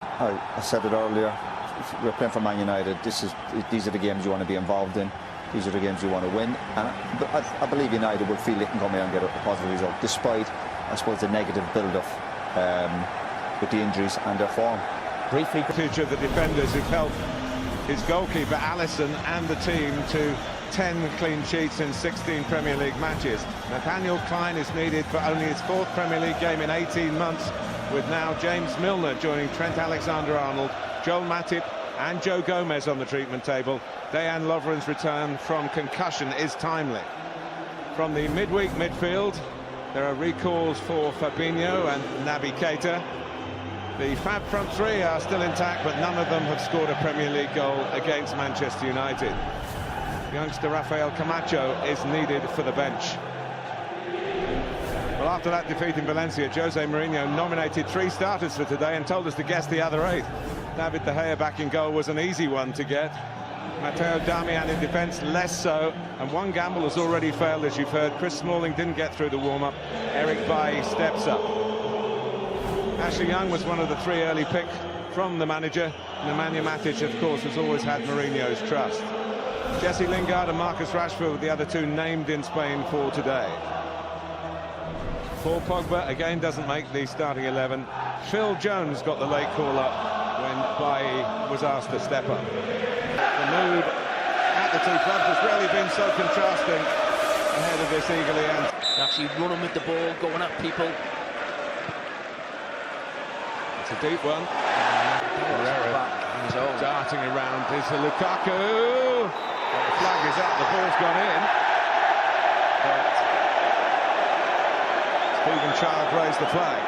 I said it earlier, if we're playing for Man United, these are the games you want to be involved in. These are the games you want to win. And I believe United will feel they can come here and get a positive result, despite, I suppose, the negative build-up with the injuries and their form. Briefly, future of the defenders who've helped his goalkeeper Alisson and the team to 10 clean sheets in 16 Premier League matches. Nathaniel Clyne is needed for only his 4th Premier League game in 18 months, with now James Milner joining Trent Alexander-Arnold, Joel Matip and Joe Gomez on the treatment table. Dejan Lovren's return from concussion is timely. From the midweek midfield, there are recalls for Fabinho and Naby Keita. The Fab front three are still intact, but none of them have scored a Premier League goal against Manchester United. Youngster Rafael Camacho is needed for the bench. Well, after that defeat in Valencia, Jose Mourinho nominated 3 starters for today and told us to guess the other 8. David De Gea back in goal was an easy one to get. Matteo Darmian in defence, less so. And one gamble has already failed, as you've heard. Chris Smalling didn't get through the warm-up. Eric Bailly steps up. Ashley Young was one of the 3 early picks from the manager. Nemanja Matic, of course, has always had Mourinho's trust. Jesse Lingard and Marcus Rashford were the other 2 named in Spain for today. Paul Pogba again doesn't make the starting 11. Phil Jones got the late call up when Bailly was asked to step up. The mood at the 2 clubs has rarely been so contrasting ahead of this Híghlíghts. Actually running with the ball, going at people. It's a deep one. Darting around is Lukaku. The flag is out, the ball's gone in. But Stephen Child raised the flag.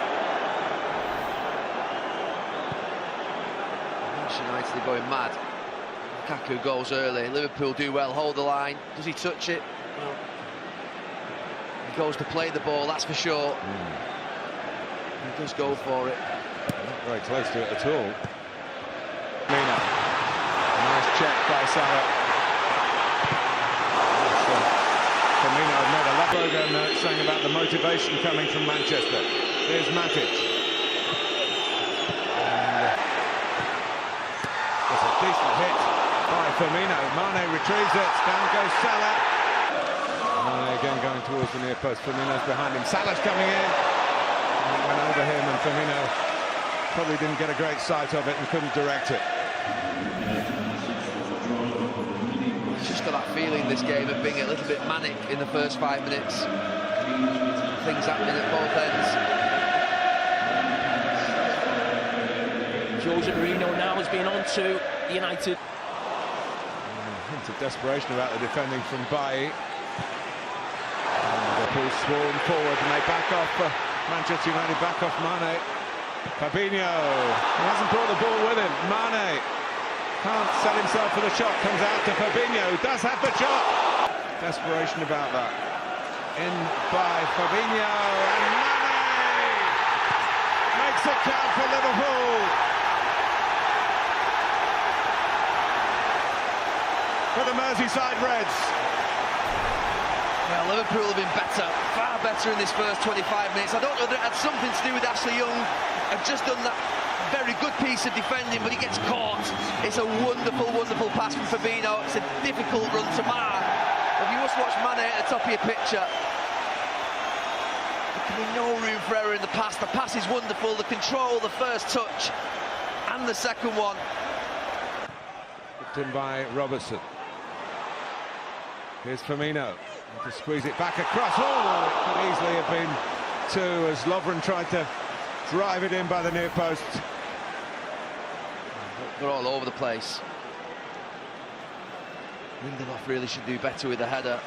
Manchester United are going mad. Lukaku goes early. Liverpool do well, hold the line. Does he touch it? Well, he goes to play the ball, that's for sure. He does go for it. Not very close to it at all. Mina. Nice check by Salah. Firmino had made a left program note saying about the motivation coming from Manchester. Here's Matic. It's a decent hit by Firmino. Mane retrieves it. Down goes Salah. Mane again going towards the near post. Firmino's behind him. Salah's coming in. And it went over him, and Firmino probably didn't get a great sight of it and couldn't direct it. Just got that feeling this game of being a little bit manic in the first 5 minutes. Things happening at both ends. Jose Mourinho now has been on to United. Hint of desperation about the defending from Bailly. Liverpool swarm forward and they back off Manchester United, back off Mane. Fabinho, he hasn't brought the ball with him. Mane can't set himself for the shot, comes out to Fabinho, does have the shot. Desperation about that. In by Fabinho, and Mane makes it count for Liverpool. For the Merseyside Reds. Well, Liverpool have been better, far better in this first 25 minutes. I don't know whether it had something to do with Ashley Young. Have just done that very good piece of defending, but he gets caught. It's a wonderful, wonderful pass from Fabinho. It's a difficult run to mark. If you must watch Mane at the top of your picture, there can be no room for error in the pass. The pass is wonderful, the control, the first touch, and the second one. Picked in by Robertson. Here's Firmino to squeeze it back across. Oh, it could easily have been 2 as Lovren tried to drive it in by the near post. They're all over the place. Lindelof really should do better with the header.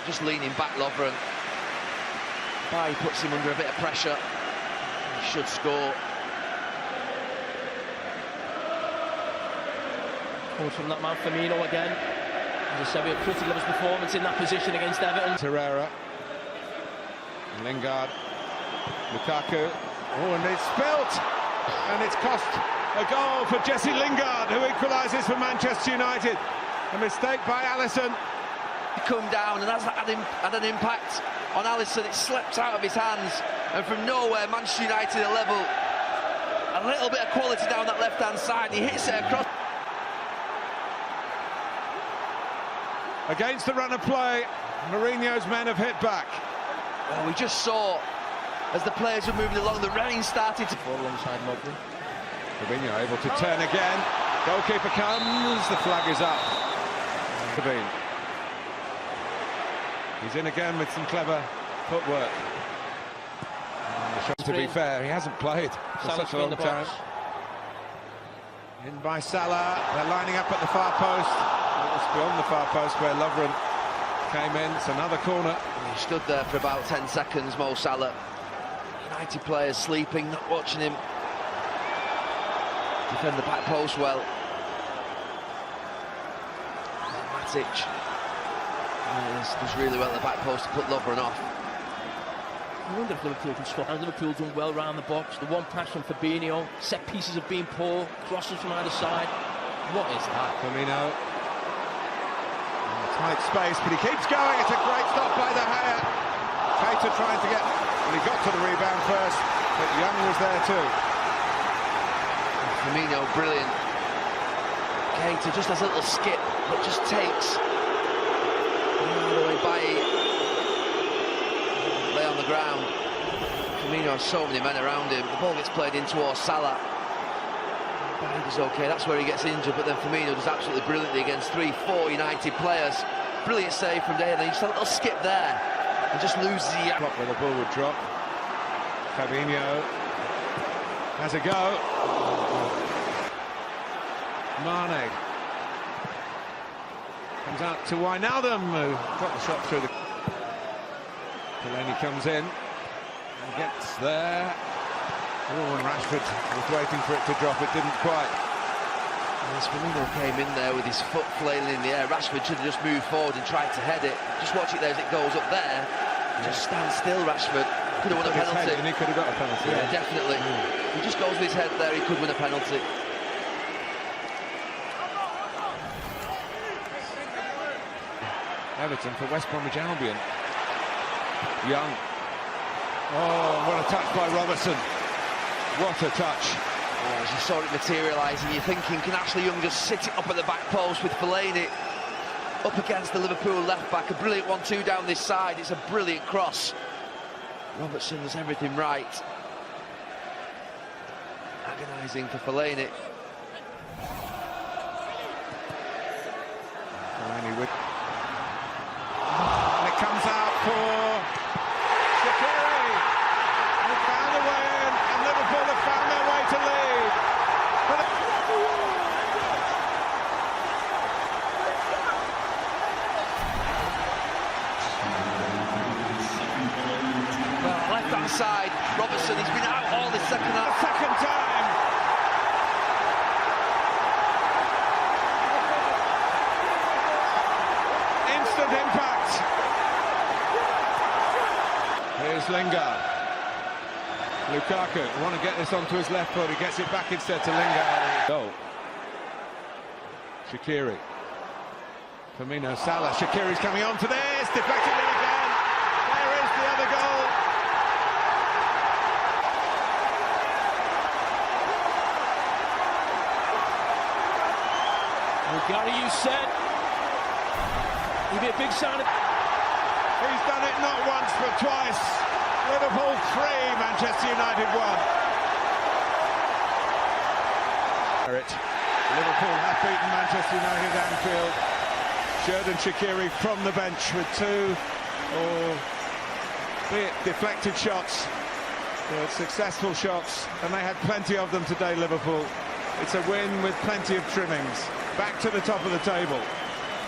Just leaning back, Lovren. Bailly puts him under a bit of pressure. He should score. Comes from that man Firmino again. As I said, we are critical of his performance in that position against Everton. Torreira. Lingard. Lukaku. Oh, and it's spilt! And it's cost a goal for Jesse Lingard, who equalises for Manchester United. A mistake by Alisson. He come down, and that's had an impact on Alisson. It slips out of his hands, and from nowhere, Manchester United are level. A little bit of quality down side, he hits it across. Against the run of play, Mourinho's men have hit back. Well, we just saw, as the players were moving along, the rain started to Ball alongside Mobley. Fabinho able to turn again. Goalkeeper comes, the flag is up. Fabinho. He's in again with some clever footwork. To be fair, he hasn't played for such a long time. In by Salah, they're lining up at the far post. It's beyond the far post where Lovren came in. It's another corner. He stood there for about 10 seconds, Mo Salah. United players sleeping, not watching him defend the back post well. Matic does really well at the back post to put Lovren off. I wonder if Liverpool can stop. And Liverpool done well round the box. The one pass from Fabinho, set pieces have been poor, crosses from either side. What is that? Firmino. Tight space, but he keeps going. It's a great stop by the Gea. Keita trying to get, well, he got to the rebound first, but Young was there too. Firmino, brilliant. Keita just has a little skip, but just takes all the way by. Lay on the ground. Firmino has so many men around him. The ball gets played in towards Salah. He's okay, that's where he gets injured, but then Firmino does absolutely brilliantly against 3-4 United players. Brilliant save from there, and then just a little skip there and just loses the Drop where the ball would drop. Fabinho has a go. Mane comes out to Wijnaldum, who got the shot through the... Delaney comes in and gets there. Oh, and Rashford was waiting for it to drop, it didn't quite. As Firmino came in there with his foot flailing in the air, Rashford should have just moved forward and tried to head it. Just watch it there as it goes up there. Just stand still, Rashford. Could have won a penalty. And he could have got a penalty. Yeah, definitely. He just goes with his head there, he could win a penalty. Everton for West Bromwich Albion. Young. Oh, what a touch by Robertson. What a touch. Oh, as you saw it materialising, you're thinking, can Ashley Young just sit it up at the back post with Fellaini up against the Liverpool left-back? A brilliant 1-2 down this side. It's a brilliant cross. Robertson does everything right. Agonising for Fellaini. Fellaini with... And it comes out for Shaqiri. They found a way in, and Liverpool have found their way to lead. But Well, left-hand side, Robertson, he's been out all this second half. second time. Instant impact. Here's Lingard. Lukaku want to get this onto his left foot. He gets it back instead to Lingard. Goal. Shaqiri. Firmino, Salah. Shaqiri's coming on to this. Deflected in again. There is the other goal. Gary, you said he'd be a big sign. He's done it not once but twice. Liverpool 3, Manchester United 1. Liverpool have beaten Manchester United at Anfield. Xherdan Shaqiri from the bench with 2, or be it deflected shots, but successful shots, and they had plenty of them today, Liverpool. It's a win with plenty of trimmings. Back to the top of the table.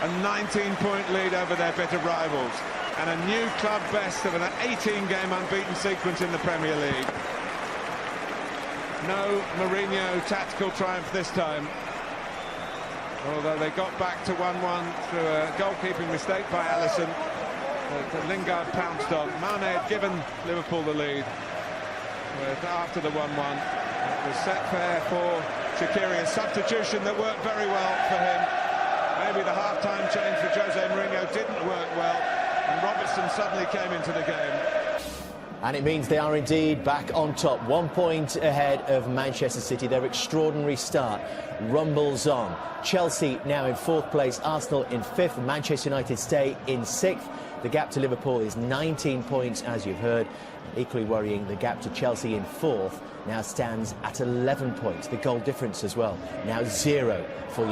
A 19-point lead over their bitter rivals. And a new club best of an 18-game unbeaten sequence in the Premier League. No Mourinho tactical triumph this time. Although they got back to 1-1 through a goalkeeping mistake by Alisson. The Lingard pounced on. Mane had given Liverpool the lead. But after the 1-1, it was set fair for Shaqiri, a substitution that worked very well for him. Maybe the half-time change for Jose Mourinho didn't work well, and Robertson suddenly came into the game. And it means they are indeed back on top, 1 point ahead of Manchester City. Their extraordinary start rumbles on. Chelsea now in 4th place, Arsenal in 5th, Manchester United stay in 6th. The gap to Liverpool is 19 points, as you've heard. Equally worrying, the gap to Chelsea in 4th now stands at 11 points. The goal difference as well, now 0 for